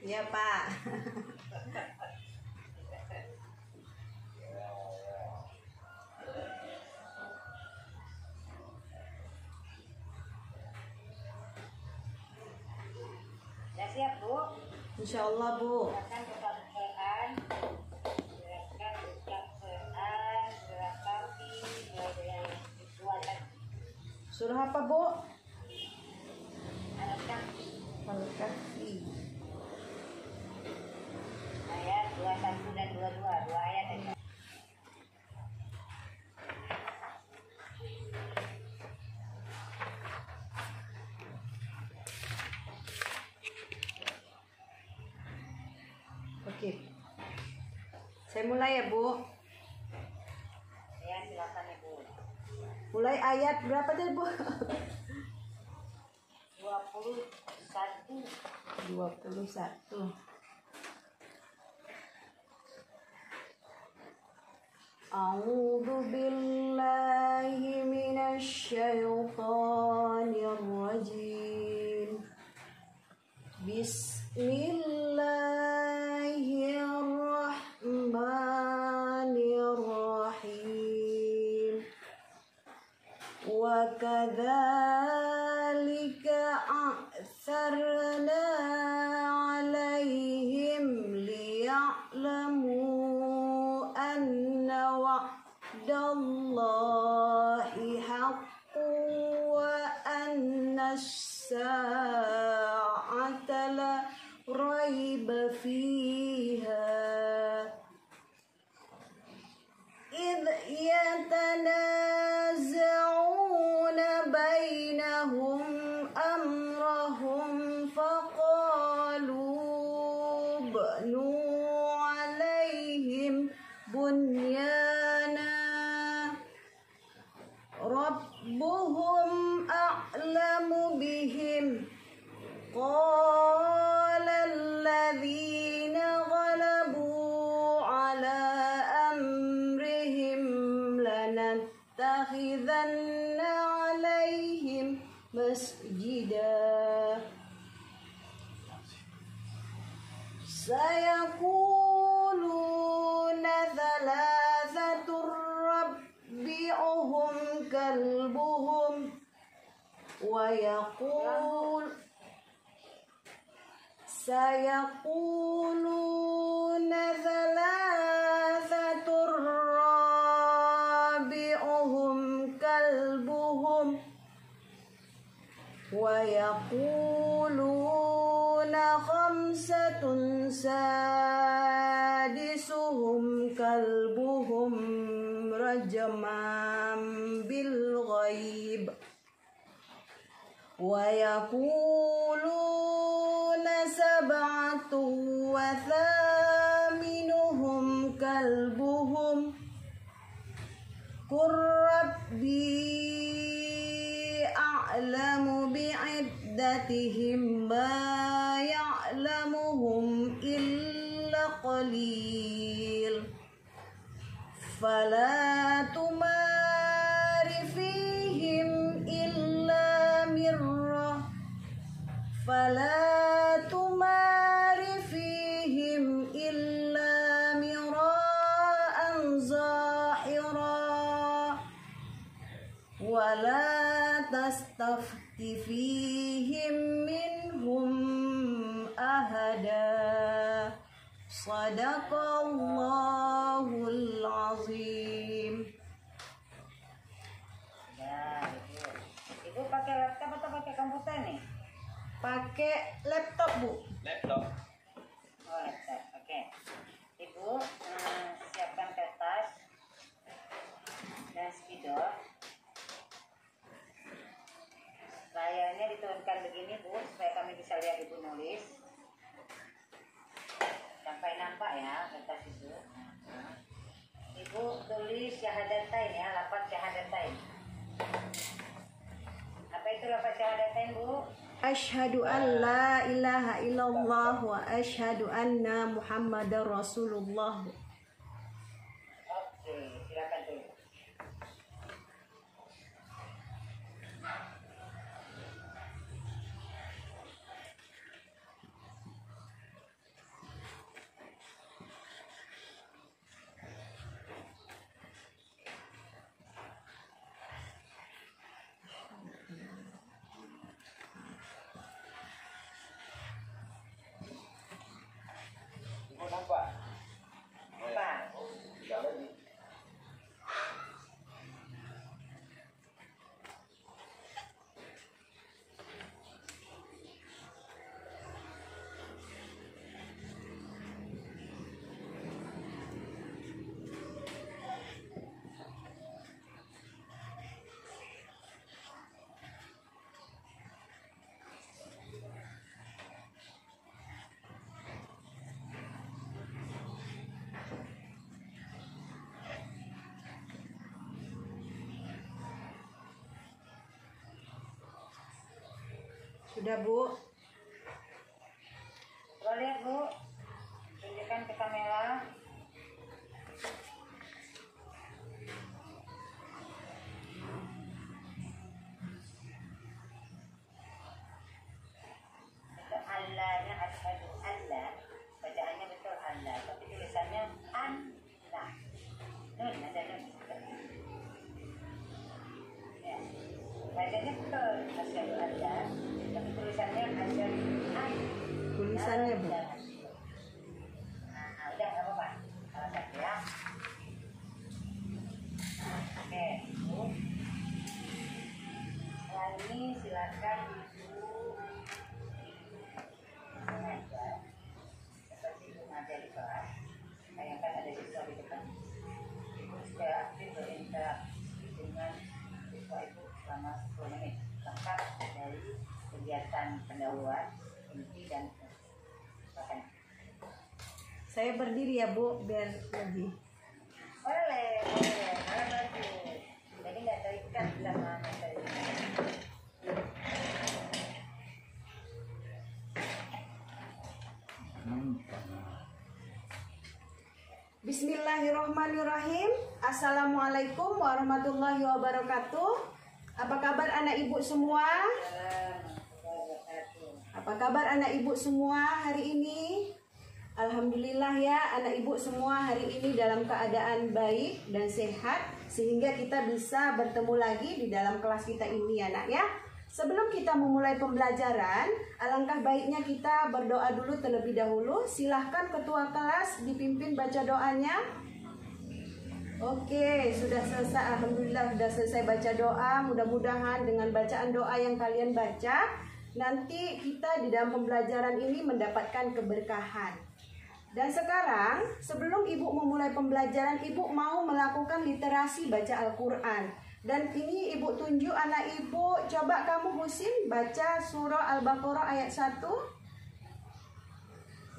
Iya Pak. Ya siap Bu. Insya Allah Bu. Gerakan kebangsaan, gerakan kebangsaan, gerak kaki, gerak Surah apa Bu? alat kaki. Al-Kahfi. Ayat 21 dan 22, dua ayat aja. Oke. Saya mulai ya Bu. Ya silakan Ibu. Mulai ayat berapa deh Bu? 21. 21. A'udzu billahi minasy syaithanir rajim. Bismillahirrahmanirrahim. Wa kadzalika a'tsarna 'alaihim liya'lamu anna wa'dallahi haqqun wa anna as-sa'ata la raiba fiha idh yatanaza'una bainahum amrahum faqalu banu 'alaihim bunyana rabbuhum a'lamu bihim qala alladhina ghalabu 'ala amrihim lanattakhidanna 'alaihim masjida sayaquluna thalathatur rabbi'uhum kalbuhum wa sayaquluna thalathatur rabi'uhum kalbuhum wa yaquluna khamsatun sadisuhum kalbuhum rajman bil ghaib wa yaquluna sab'atu wa thaminuhum kalbuhum qur rabbi a'lamu bi'iddatihim ma ya'lamuhum illa qalil fala tumari fihim illa mirrah fala tumari fihim illa mira'an zahira wala tastafti fihim minhum ahada sadaqallahul azim. Ya, Ibu pakai laptop atau pakai komputer nih? Pakai laptop Bu. Laptop. Oh, laptop. Oke. Ibu siapkan kertas dan spidol. Layarnya diturunkan begini Bu, supaya kami bisa lihat Ibu nulis. Sampai nampak ya kertas itu. Ibu tulis syahadatain ya, lafaz syahadatain. Apa itu lafaz syahadatain Bu? Asyhadu an la ilaha illallah wa asyhadu anna Muhammadar Rasulullah. Oke, silakan tulis. Sudah, Bu. Coba lihat, Bu. Tunjukkan ke kamera. Untuk Allahnya asyhadu Allah. Bacaannya betul Allah, tapi tulisannya Allah. Nun, ada nun. Ya. Bacanya betul asyhadu Allah, tapi tulisannya asyhadu Allah. Tulisannya, Bu. Nah, udah nggak apa-apa. Salah satu ya. Oke, Bu. Setelah ini silakan Ibu mengajar seperti Ibu ngajar di kelas. Bayangkan ada siswa di depan. Ibu sudah aktif berinteraksi dengan siswa Ibu selama 10 menit. Lengkap dari kegiatan pendahuluan, inti dan bahkan. Saya berdiri ya, Bu, biar lebih. Boleh, malah bagus. Jadi nggak terikat sama materi. Bismillahirrohmanirrohim. Assalamualaikum warahmatullahi wabarakatuh. Apa kabar anak ibu semua? Apa kabar anak ibu semua hari ini? Alhamdulillah ya, anak ibu semua hari ini dalam keadaan baik dan sehat, sehingga kita bisa bertemu lagi di dalam kelas kita ini ya nak ya. Sebelum kita memulai pembelajaran, alangkah baiknya kita berdoa dulu terlebih dahulu. Silahkan ketua kelas dipimpin baca doanya. Oke, sudah selesai. Alhamdulillah sudah selesai baca doa. Mudah-mudahan dengan bacaan doa yang kalian baca, nanti kita di dalam pembelajaran ini mendapatkan keberkahan. Dan sekarang, sebelum ibu memulai pembelajaran, ibu mau melakukan literasi baca Al-Quran. Dan ini ibu tunjuk anak ibu. Coba kamu Husin baca surah Al-Baqarah ayat 1.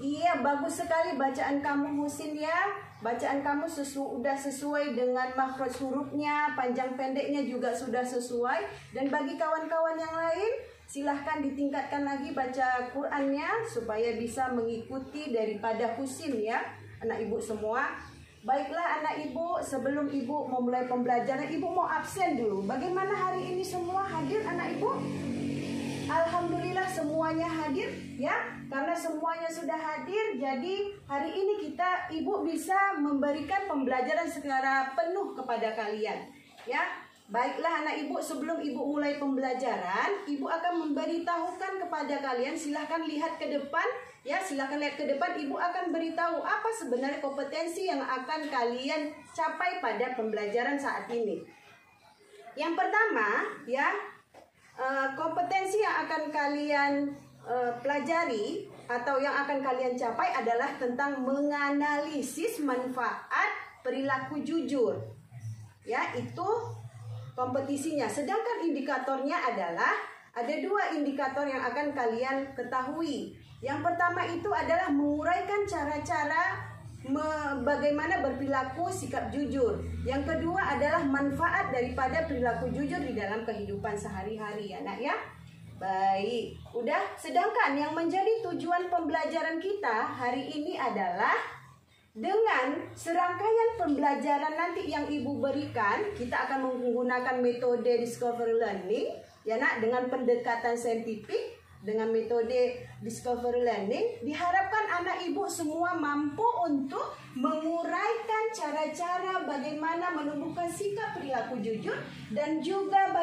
Iya, bagus sekali bacaan kamu Husin ya. Bacaan kamu sudah sesuai dengan makhraj hurufnya, panjang pendeknya juga sudah sesuai. Dan bagi kawan-kawan yang lain, silahkan ditingkatkan lagi baca Qur'annya supaya bisa mengikuti daripada Husin ya, anak ibu semua. Baiklah anak ibu, sebelum ibu memulai pembelajaran, ibu mau absen dulu. Bagaimana hari ini semua hadir anak ibu? Alhamdulillah semuanya hadir ya. Karena semuanya sudah hadir, jadi hari ini ibu bisa memberikan pembelajaran secara penuh kepada kalian ya. Baiklah anak ibu, sebelum ibu mulai pembelajaran, ibu akan memberitahukan kepada kalian. Silahkan lihat ke depan ya, silahkan lihat ke depan. Ibu akan beritahu apa sebenarnya kompetensi yang akan kalian capai pada pembelajaran saat ini. Yang pertama ya, kompetensi yang akan kalian pelajari atau yang akan kalian capai adalah tentang menganalisis manfaat perilaku jujur ya, itu kompetisinya. Sedangkan indikatornya adalah ada 2 indikator yang akan kalian ketahui. Yang pertama itu adalah menguraikan cara-cara bagaimana berperilaku sikap jujur. Yang kedua adalah manfaat daripada perilaku jujur di dalam kehidupan sehari-hari ya nak ya. Baik, udah. Sedangkan yang menjadi tujuan pembelajaran kita hari ini adalah dengan serangkaian pembelajaran nanti yang ibu berikan, kita akan menggunakan metode discovery learning ya nak, dengan pendekatan saintifik. Dengan metode discovery learning diharapkan anak ibu semua mampu untuk menguraikan cara-cara bagaimana menumbuhkan sikap perilaku jujur, dan juga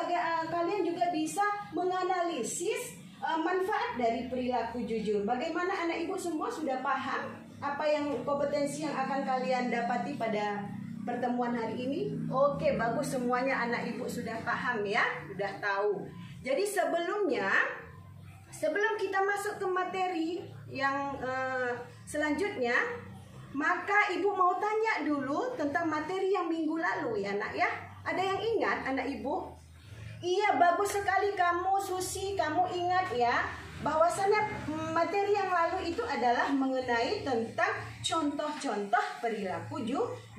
kalian juga bisa menganalisis manfaat dari perilaku jujur. Bagaimana anak ibu semua sudah paham apa yang kompetensi yang akan kalian dapati pada pertemuan hari ini? Oke, bagus, semuanya anak ibu sudah paham ya, sudah tahu. Jadi sebelum kita masuk ke materi yang selanjutnya, maka ibu mau tanya dulu tentang materi yang minggu lalu ya nak ya. Ada yang ingat anak ibu? Iya, bagus sekali kamu Susi, kamu ingat ya, bahwasannya materi yang lalu itu adalah mengenai tentang contoh-contoh perilaku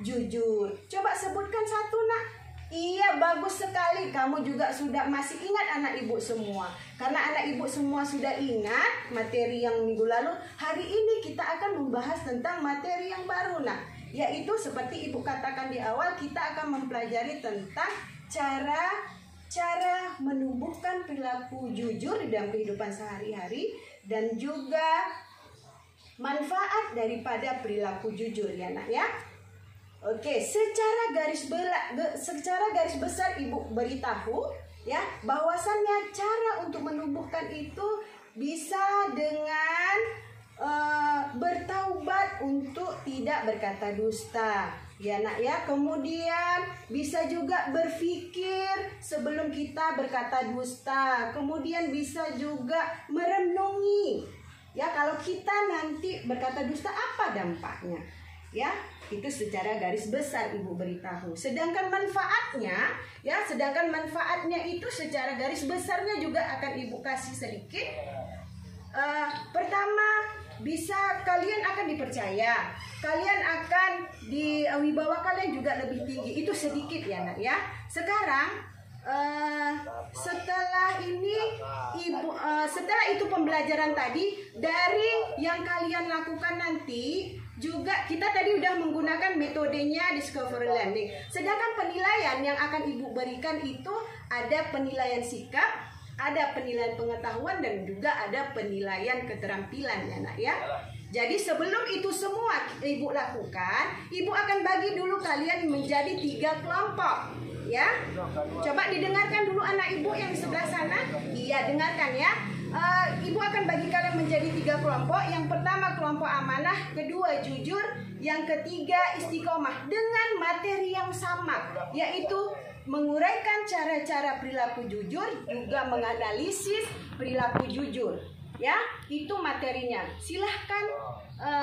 jujur. Coba sebutkan satu nak. Iya, bagus sekali. Kamu juga sudah masih ingat anak ibu semua. Karena anak ibu semua sudah ingat materi yang minggu lalu. Hari ini kita akan membahas tentang materi yang baru. Nah, yaitu seperti ibu katakan di awal, kita akan mempelajari tentang cara menumbuhkan perilaku jujur dalam kehidupan sehari-hari dan juga manfaat daripada perilaku jujur ya nak ya. Oke, secara garis besar ibu beritahu ya bahwasannya cara untuk menumbuhkan itu bisa dengan bertaubat untuk tidak berkata dusta ya nak ya. Kemudian bisa juga berpikir sebelum kita berkata dusta. Kemudian bisa juga merenungi ya, kalau kita nanti berkata dusta apa dampaknya ya. Itu secara garis besar ibu beritahu. Sedangkan manfaatnya itu secara garis besarnya juga akan ibu kasih sedikit. Pertama, bisa kalian akan dipercaya, kalian akan wibawa kalian juga lebih tinggi. Itu sedikit ya nak ya. Sekarang setelah itu pembelajaran tadi, dari yang kalian lakukan nanti juga kita tadi udah menggunakan metodenya discovery learning. Sedangkan penilaian yang akan ibu berikan itu ada penilaian sikap, ada penilaian pengetahuan, dan juga ada penilaian keterampilan ya nak ya. Jadi sebelum itu semua ibu lakukan, ibu akan bagi dulu kalian menjadi 3 kelompok ya. Coba didengarkan dulu anak ibu yang di sebelah sana. Iya, dengarkan ya. Ibu akan bagi kalian menjadi 3 kelompok. Yang pertama kelompok amanah, kedua jujur, yang ketiga istiqomah, dengan materi yang sama, yaitu menguraikan cara-cara perilaku jujur, juga menganalisis perilaku jujur ya. Itu materinya. Silahkan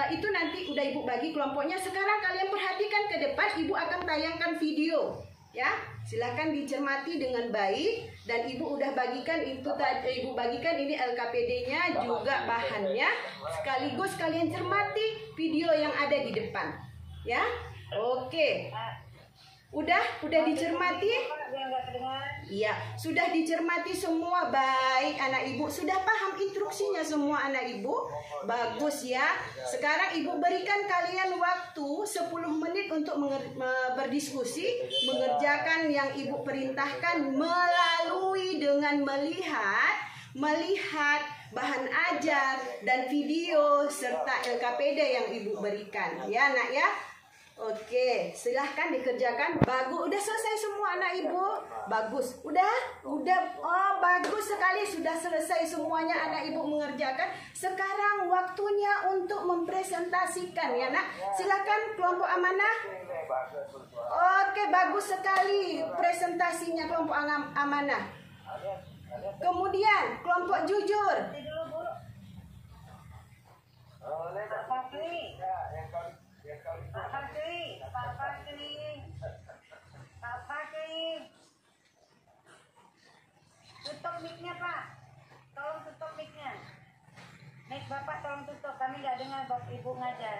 itu nanti udah ibu bagi kelompoknya. Sekarang kalian perhatikan ke depan, ibu akan tayangkan video ya. Silahkan dicermati dengan baik. Dan ibu udah bagikan itu tadi, ibu bagikan ini LKPD-nya juga bahannya. Sekaligus kalian cermati video yang ada di depan ya. Oke. Udah dicermati? Iya, sudah dicermati semua. Baik anak ibu, sudah paham instruksinya semua anak ibu? Bagus ya. Sekarang ibu berikan kalian waktu 10 menit untuk berdiskusi, mengerjakan yang ibu perintahkan melalui dengan melihat bahan ajar dan video serta LKPD yang ibu berikan ya nak ya. Oke, silahkan dikerjakan. Bagus, udah selesai semua anak ibu? Bagus, udah, oh bagus sekali, sudah selesai semuanya anak ibu mengerjakan. Sekarang waktunya untuk mempresentasikan ya nak. Silahkan kelompok amanah. Oke, bagus sekali presentasinya kelompok amanah. Kemudian kelompok jujur. Tutup mic-nya Pak, tolong tutup mic-nya. Mic Bapak tolong tutup, kami nggak dengar Bapak Ibu ngajar.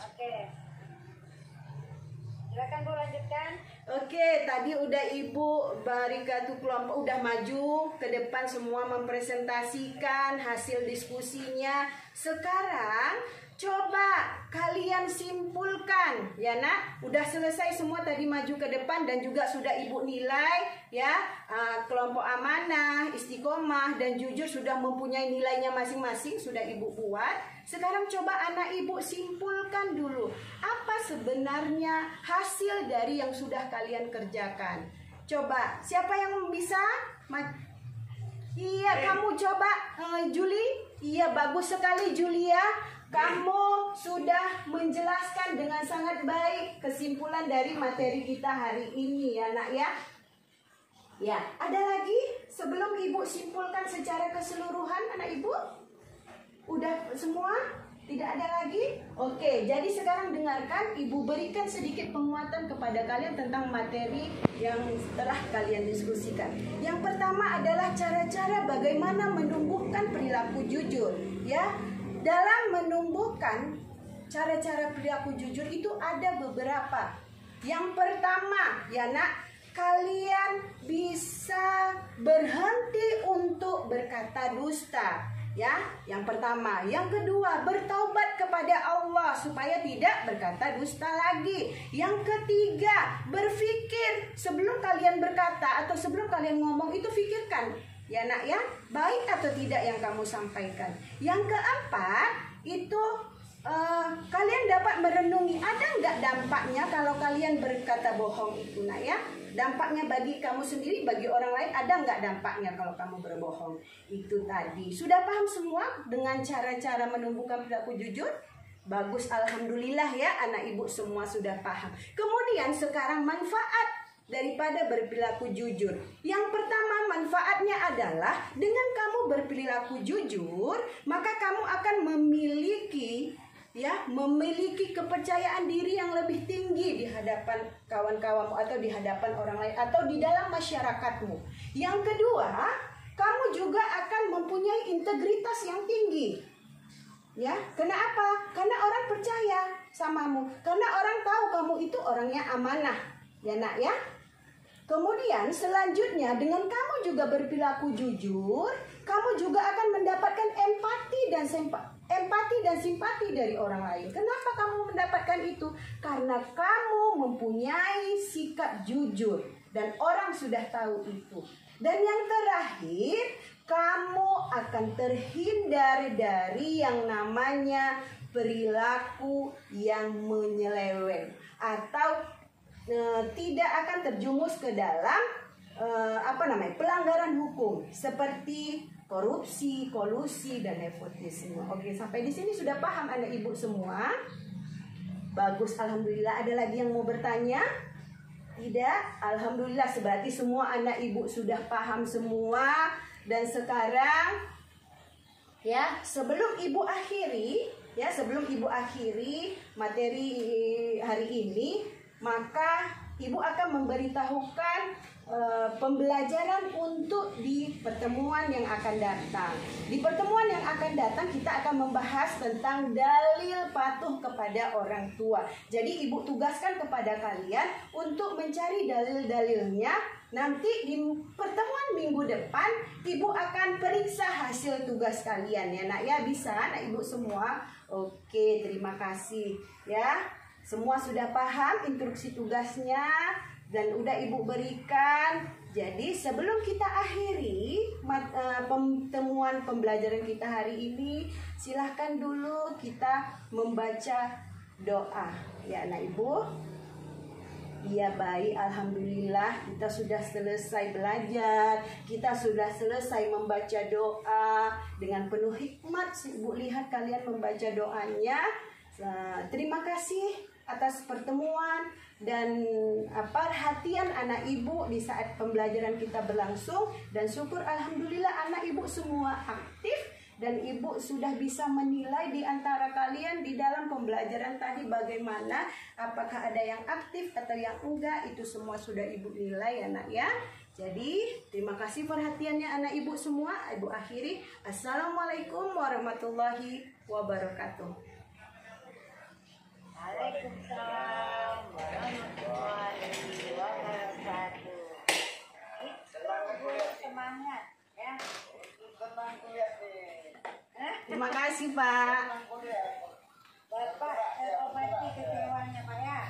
Oke, silakan Bu lanjutkan. Oke, tadi udah ibu berikan tuh kelompok udah maju ke depan semua mempresentasikan hasil diskusinya. Sekarang coba kalian simpulkan ya nak. Udah selesai semua tadi maju ke depan dan juga sudah ibu nilai ya. Kelompok amanah, istiqomah dan jujur sudah mempunyai nilainya masing-masing, sudah ibu buat. Sekarang coba anak ibu simpulkan dulu apa sebenarnya hasil dari yang sudah kalian kerjakan. Coba siapa yang bisa? Iya, kamu coba Juli. Iya, bagus sekali Julia. Kamu sudah menjelaskan dengan sangat baik kesimpulan dari materi kita hari ini ya nak ya. Ya, ada lagi sebelum ibu simpulkan secara keseluruhan anak ibu? Udah semua? Tidak ada lagi? Oke, jadi sekarang dengarkan ibu berikan sedikit penguatan kepada kalian tentang materi yang telah kalian diskusikan. Yang pertama adalah cara-cara bagaimana menumbuhkan perilaku jujur ya. Dalam menumbuhkan cara-cara perilaku jujur itu ada beberapa. Yang pertama ya nak, kalian bisa berhenti untuk berkata dusta. Ya, yang pertama. Yang kedua, bertaubat kepada Allah supaya tidak berkata dusta lagi. Yang ketiga, berpikir sebelum kalian berkata atau sebelum kalian ngomong itu pikirkan, ya nak ya, baik atau tidak yang kamu sampaikan. Yang keempat, itu kalian dapat merenungi ada nggak dampaknya kalau kalian berkata bohong itu nak ya. Dampaknya bagi kamu sendiri, bagi orang lain, ada nggak dampaknya kalau kamu berbohong? Itu tadi. Sudah paham semua dengan cara-cara menumbuhkan perilaku jujur? Bagus, alhamdulillah ya, anak ibu semua sudah paham. Kemudian sekarang manfaat daripada berperilaku jujur. Yang pertama, manfaatnya adalah dengan kamu berperilaku jujur, maka kamu akan memiliki kepercayaan diri yang lebih tinggi di hadapan kawan-kawanmu atau di hadapan orang lain atau di dalam masyarakatmu. Yang kedua, kamu juga akan mempunyai integritas yang tinggi. Ya, kenapa? Karena orang percaya samamu. Karena orang tahu kamu itu orangnya amanah. Ya nak ya. Kemudian selanjutnya dengan kamu juga berperilaku jujur, kamu juga akan mendapatkan empati dan simpati dari orang lain. Kenapa kamu mendapatkan itu? Karena kamu mempunyai sikap jujur dan orang sudah tahu itu. Dan yang terakhir, kamu akan terhindar dari yang namanya perilaku yang menyeleweng atau tidak akan terjumus ke dalam pelanggaran hukum seperti korupsi, kolusi, dan nepotisme. Oke, sampai di sini sudah paham anak ibu semua? Bagus, alhamdulillah. Ada lagi yang mau bertanya? Tidak? Alhamdulillah, berarti semua anak ibu sudah paham semua. Dan sekarang ya, sebelum ibu akhiri materi hari ini, maka ibu akan memberitahukan pembelajaran untuk di pertemuan yang akan datang. Di pertemuan yang akan datang kita akan membahas tentang dalil patuh kepada orang tua. Jadi ibu tugaskan kepada kalian untuk mencari dalil-dalilnya. Nanti di pertemuan minggu depan ibu akan periksa hasil tugas kalian ya nak ya. Bisa anak ibu semua? Oke, terima kasih ya. Semua sudah paham instruksi tugasnya dan udah ibu berikan. Jadi sebelum kita akhiri pertemuan pembelajaran kita hari ini, silahkan dulu kita membaca doa ya anak ibu. Iya baik, alhamdulillah kita sudah selesai belajar, kita sudah selesai membaca doa dengan penuh hikmat. Ibu lihat kalian membaca doanya. Terima kasih atas pertemuan dan perhatian anak ibu di saat pembelajaran kita berlangsung, dan syukur alhamdulillah anak ibu semua aktif dan ibu sudah bisa menilai di antara kalian di dalam pembelajaran tadi bagaimana, apakah ada yang aktif atau yang enggak, itu semua sudah ibu nilai ya nak ya. Jadi terima kasih perhatiannya anak ibu semua. Ibu akhiri, assalamualaikum warahmatullahi wabarakatuh. Waalaikumsalam warahmatullahi wabarakatuh. Semangat ya. Terima kasih Pak. Bapak terobati kecewanya Pak ya.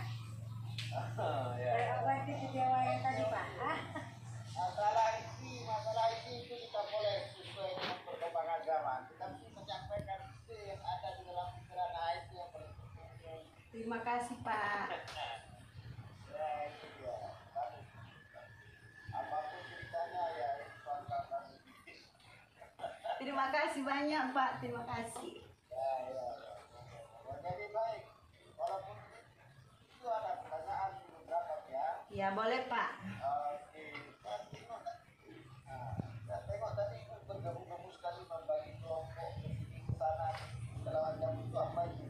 Terobati kecewa yang tadi Pak. Masalah itu kita boleh sesuai dengan perkembangan zaman. Kita mesti menyampaikan itu yang ada di dalam pikiran itu yang penting. Terima kasih Pak. Ya itu dia. Apapun ceritanya ya itu bangga kami. Terima kasih banyak Pak. Terima kasih. Ya. Jadi baik. Walaupun itu ada pertanyaan beberapa ya. Ya boleh Pak. Oke. Saya tengok tadi bergabung-gabung sekali membagi kelompok di sana segala macam itu apa itu?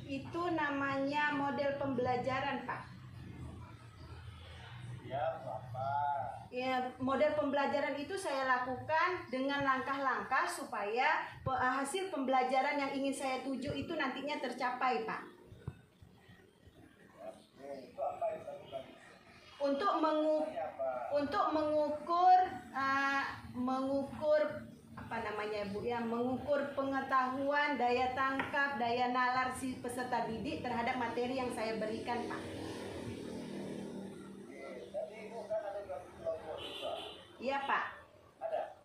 Itu namanya model pembelajaran Pak. Ya, apa? Ya, model pembelajaran itu saya lakukan dengan langkah-langkah supaya hasil pembelajaran yang ingin saya tuju itu nantinya tercapai Pak. Itu apa itu? untuk mengukur apa namanya Bu ya, mengukur pengetahuan, daya tangkap, daya nalar si peserta didik terhadap materi yang saya berikan, Pak. Jadi Ibu kan ada berapa kelompok juga? Iya, Pak.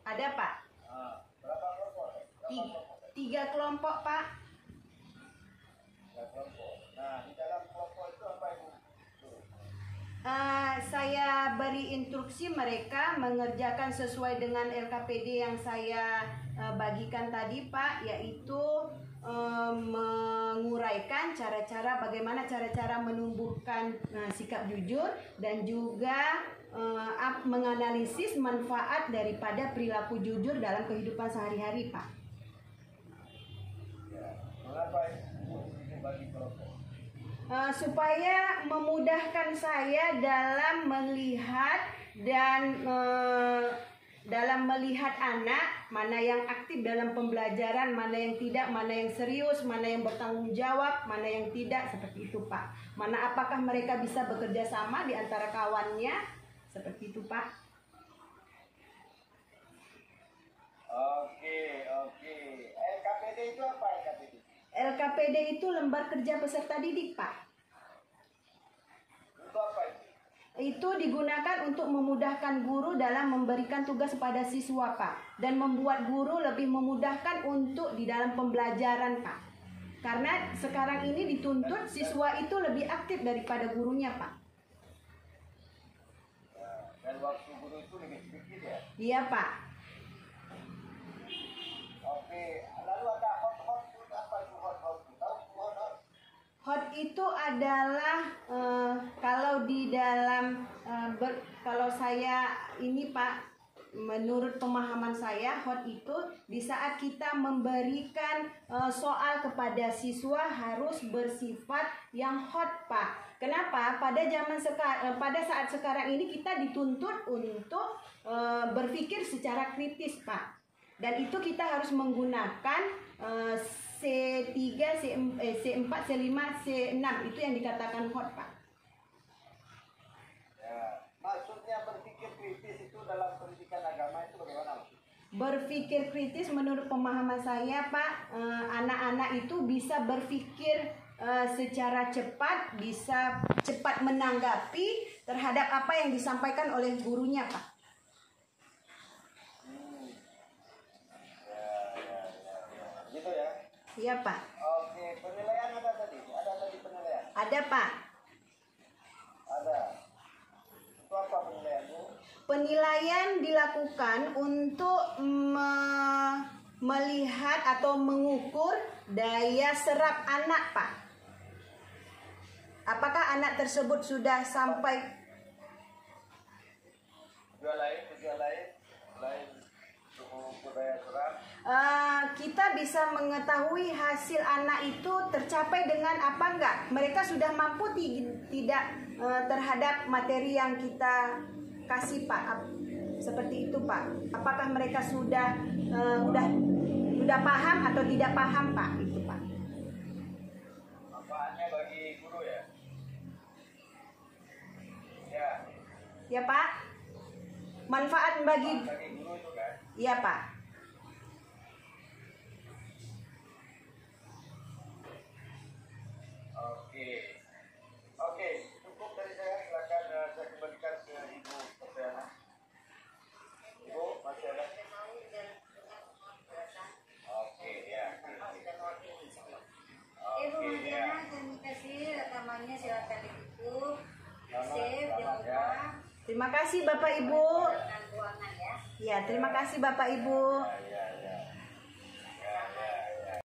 Ada, Pak. Berapa kelompok? 3 kelompok, Pak. 3 kelompok. Nah, di dalam kelompok itu apa Ibu? Saya beri instruksi mereka mengerjakan sesuai dengan LKPD yang saya bagikan tadi, Pak, yaitu menguraikan bagaimana cara-cara menumbuhkan sikap jujur dan juga menganalisis manfaat daripada perilaku jujur dalam kehidupan sehari-hari, Pak. Mengapa Ibu bagi kelompok? Supaya memudahkan saya dalam melihat dan dalam melihat anak mana yang aktif dalam pembelajaran, mana yang tidak, mana yang serius, mana yang bertanggung jawab, mana yang tidak, seperti itu, Pak. Mana apakah mereka bisa bekerja sama di antara kawannya, seperti itu, Pak. Oke. LKPD itu apa LKPD? LKPD itu lembar kerja peserta didik, Pak. Itu apa itu? Itu digunakan untuk memudahkan guru dalam memberikan tugas pada siswa, Pak, dan membuat guru lebih memudahkan untuk di dalam pembelajaran, Pak. Karena sekarang ini dituntut siswa itu lebih aktif daripada gurunya, Pak. Dan waktu guru itu lebih sedikit ya? Iya, Pak. Oke, lalu ada hot itu apa itu hot? Tahu hot? Hot itu adalah kalau di dalam kalau saya ini, Pak, menurut pemahaman saya, hot itu di saat kita memberikan soal kepada siswa harus bersifat yang hot, Pak. Kenapa? Pada saat sekarang ini kita dituntut untuk berpikir secara kritis, Pak. Dan itu kita harus menggunakan C3, C4, C5, C6. Itu yang dikatakan hot, Pak. Ya, maksudnya berpikir kritis itu dalam pendidikan agama itu bagaimana maksudnya? Berpikir kritis menurut pemahaman saya, Pak, anak-anak itu bisa berpikir secara cepat, bisa cepat menanggapi terhadap apa yang disampaikan oleh gurunya, Pak. Gitu ya? Iya, Pak. Oke, penilaian ada tadi? Ada tadi penilaian? Ada, Pak. Ada. Itu apa penilaian, Bu? Penilaian dilakukan untuk melihat atau mengukur daya serap anak, Pak. Apakah anak tersebut sudah sampai Tujuan lain untuk mengukur daya serap. Kita bisa mengetahui hasil anak itu tercapai dengan apa enggak. Mereka sudah mampu tidak terhadap materi yang kita kasih, Pak. Seperti itu, Pak. Apakah mereka sudah paham atau tidak paham, Pak? Itu, Pak. Manfaatnya bagi guru ya? Ya. Ya, Pak. Manfaat bagi guru itu kan? Iya, Pak. Oke, cukup dari saya. Silakan saya kembalikan ke Ibu Pertiana. Ibu masih ada? Oke, ya. Ibu Marjana, terima kasih rekamannya, silakan ditutup, save, jangan lupa. Terima kasih Bapak Ibu. Ruangan ya. Ya, terima kasih Bapak Ibu. Ya.